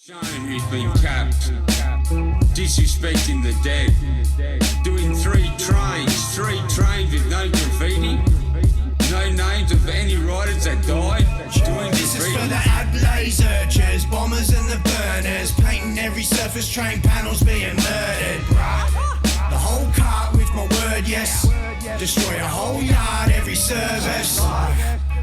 Shown who's been capped, disrespecting the dead, doing three trains with no graffiti, no names of any riders that died, doing This is graffiti. for the ALLWAYS urchers, bombers and the burners, painting every surface train panels being murdered, bruh. The whole cart with my word, yes, destroy a whole yard every service.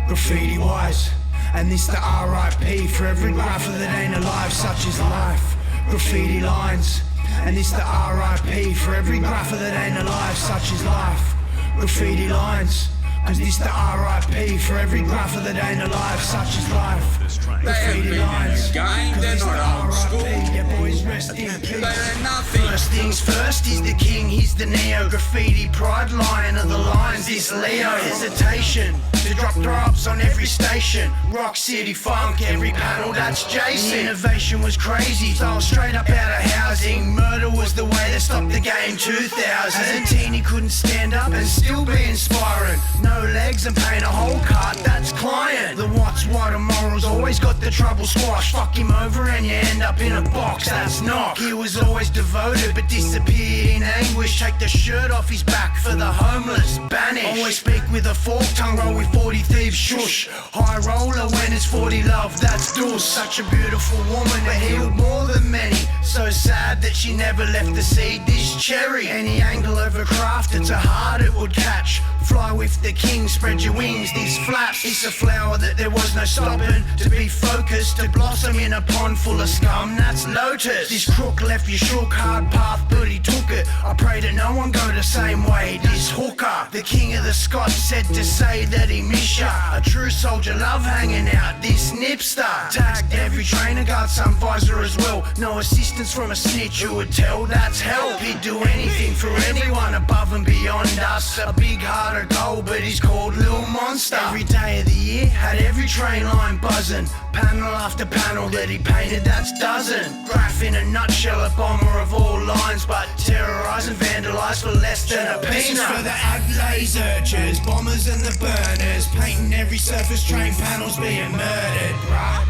Graffiti wise, and this the RIP for every grapher that ain't alive, such is life. Graffiti lines, and this the RIP for every grapher that ain't alive, such is life. Graffiti lines, cause this the RIP for every grapher that ain't alive, such is life. They haven't been in the game, they're not old school. Yeah, boys, rest in peace. They are nothing. First things first, he's the king, he's the neo graffiti pride lion of the lines. This Leo hesitation to drop drops on every station. Rock City funk, every panel that's Jason. The innovation was crazy, style straight up out of housing. Murder was the way that stopped the game 2000. As a teen he couldn't stand up and still be inspiring. No legs and paint a whole cart, that's client. The what's what and morals always got the trouble squashed. Fuck him over and you end up in a box, that's knock. He was always devoted but disappeared in anguish. Take the shirt off his back for the homeless, banish. Always speak with a forked tongue, roll with 40 thieves, shush. High roller when it's 40 love, that's dus. Such a beautiful woman that healed more than many. So sad that she never left the seed, this cherry. Any angle of a craft, it's a heart it would catch. Fly with the king, spread your wings, these flaps. It's a flower that there was no stopping. To be focused, to blossom in a pond full of scum, that's lotus. This crook left you shook, hard path, but he took it. I pray that no one go the same way. This hooker, the king of the Scots, said to say that he miss ya. A true soldier love hanging out, this nipster. Tagged every trainer, got some visor as well. No assistance from a snitch who would tell, that's help. He'd do anything for anyone above and beyond us. A big heart of gold, but he's called Lil Monster. Every day of the year had every train line buzzing. Panel after panel that he painted, that's dozen. Graph in a nutshell, a bomber of all lines, but terrorise and vandalise for less than a peanut. This is for the ALLWAYS urchers, bombers and the burners, painting every surface train panels being murdered, bruh.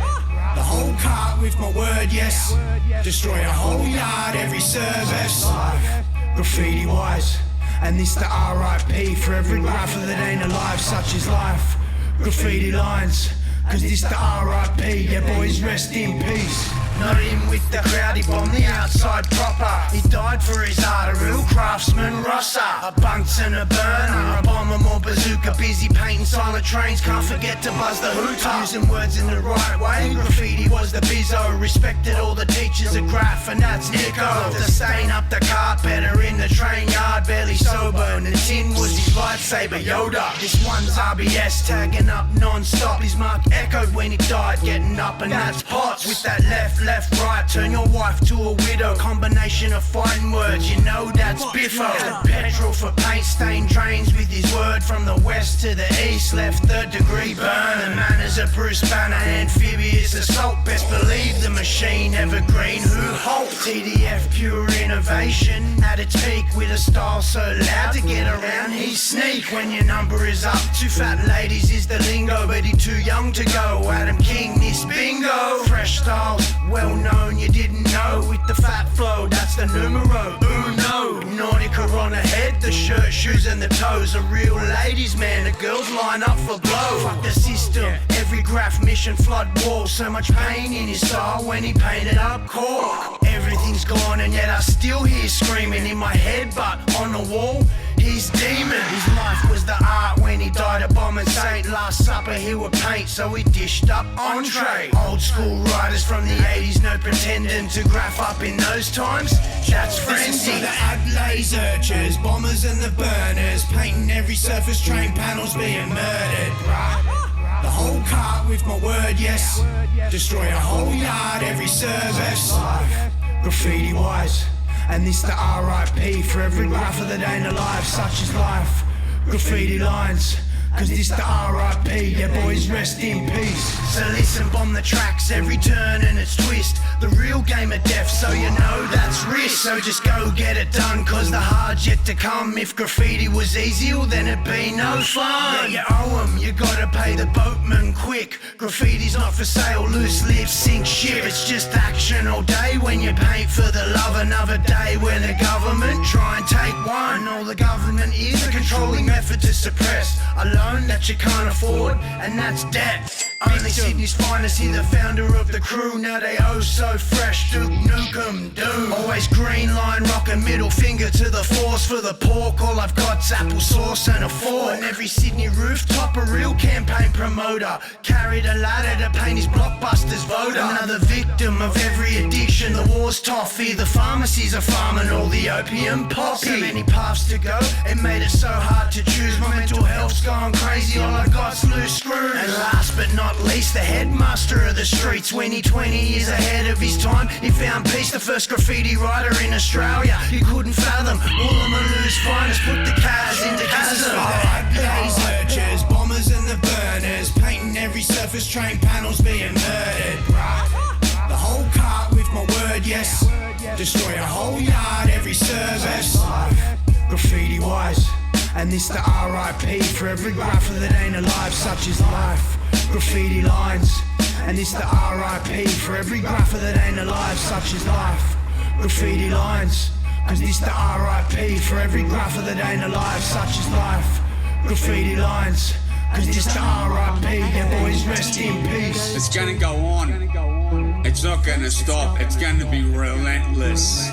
The whole cart with my word, yes, destroy a whole yard every service. Graffiti wise, and this the RIP for every grapher that ain't alive, such is life. Graffiti lines, cause this the RIP, yeah boys, rest in peace. Not him with the crowd, he bombed the outside proper. He died for his art, a real craftsman, Rosser. A bunks and a burner, a bomber more bazooka. Busy painting silent trains, can't forget to buzz the hooter. Using words in the right way, graffiti was the bizzo. Respected all the teachers of graph, and that's Nico. The stain up the carpet or in the train yard, barely sober. And the tin was his lightsaber, Yoda. This one's RBS, tagging up non-stop. His mark echoed when he died, getting up, and that's Potts. With that left, right, turn your wife to a widow. Combination of fighting words, you know that's Biffo. Petrol for paint stained drains with his word. From the west to the east, left third degree burn. The manners of Bruce Banner, amphibious assault. Best believe the machine evergreen, who halt. TDF pure innovation at its peak, with a style so loud to get around he sneak. When your number is up, two fat ladies is the lingo, but he too young to go. Adam King, this bingo. Fresh styles, well known, you didn't know. With the fat flow, that's the numero uno. Nautica on the head, the shirt, shoes and the toes. A real ladies man, the girls line up for blow. Fuck the system, every graph mission flood wall. So much pain in his style when he painted up cork. Everything's gone and yet I still hear screaming in my head, but on the wall, he's demon. His life was the art when he died a bombing saint. Last supper he would paint, so he dished up entree. Old school writers from the 80s, no pretending to graph up in those times, that's frenzy. This is for the ALLWAYS urchers, bombers and the burners, painting every surface train panels being murdered, bruh. The whole cart with my word, yes, destroy a whole yard every service. Graffiti wise, and this the RIP for every grapher that ain't alive, such is life. Graffiti lines, cause this the RIP, yeah boys, rest in peace. So listen, bomb the tracks, every turn and its twist. The real real game of death, so you know that's risk. So just go get it done, cause the hard's yet to come. If graffiti was easy, well then it'd be no fun. Yeah, you owe 'em, you gotta pay the boatman quick. Graffiti's not for sale, loose lips sink ship. It's just action all day when you paint for the love. Another day where the government try and take one. All the government is a controlling method to suppress a loan that you can't afford, and that's debt. Only Sydney's finest, he the founder of the crew. Now they oh so fresh, Duke Nukem Doom. Always green line, rockin' middle finger to the force. For the pork, all I've got's applesauce and a fork. On every Sydney rooftop, a real campaign promoter carried a ladder to paint his blockbusters voter. Another victim of every addiction, the war's toffee. The pharmacies are farming all the opium poppy. So many paths to go, it made it so hard to choose. My mental health's gone crazy, all I got's loose screws. And last but not least, the headmaster of the streets. When he 20 years ahead of his time, he found peace. The first graffiti writer in Australia, he couldn't fathom Woolloomooloo's finest, put the Kaz into chasm. The researchers, bombers and the burners, painting every surface, train panels being murdered. The whole cart with my word, yes. Destroy a whole yard every service. Graffiti wise, and this the RIP for every grapher that ain't alive, such is life. Graffiti lines, and it's the RIP for every grapher that ain't alive, such is life. Graffiti lines, cause this the RIP for every grapher that ain't alive, such is life. Graffiti lines, cause this the RIP, yeah boys, rest in peace. It's gonna go on. It's not gonna stop. It's gonna be relentless,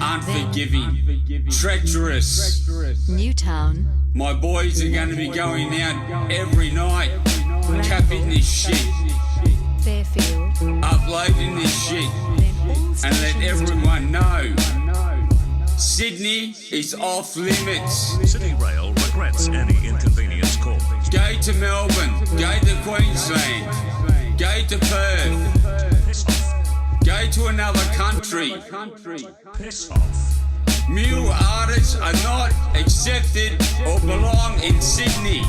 unforgiving, treacherous. Newtown. My boys are gonna be going out every night, capping this shit, Fairfield. uploading this shit, and let everyone know Sydney is off limits. City Rail regrets any inconvenience caused. Go to Melbourne, go to Queensland, go to Perth, Piss off. go to another country. Piss off. Mule artists are not accepted or belong in Sydney.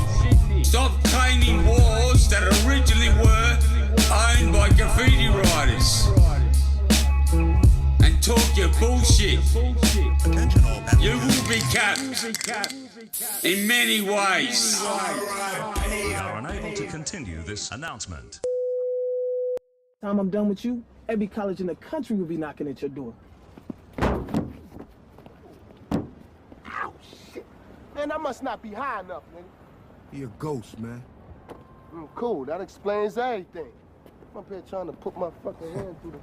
Stop claiming walls that originally were owned by graffiti writers. And talk your bullshit. You will be capped in many ways. We are unable to continue this announcement. Time I'm done with you, every college in the country will be knocking at your door. Ow, shit. Man, I must not be high enough, nigga. He a ghost, man. Cool, that explains everything. I'm up here trying to put my fucking hand through the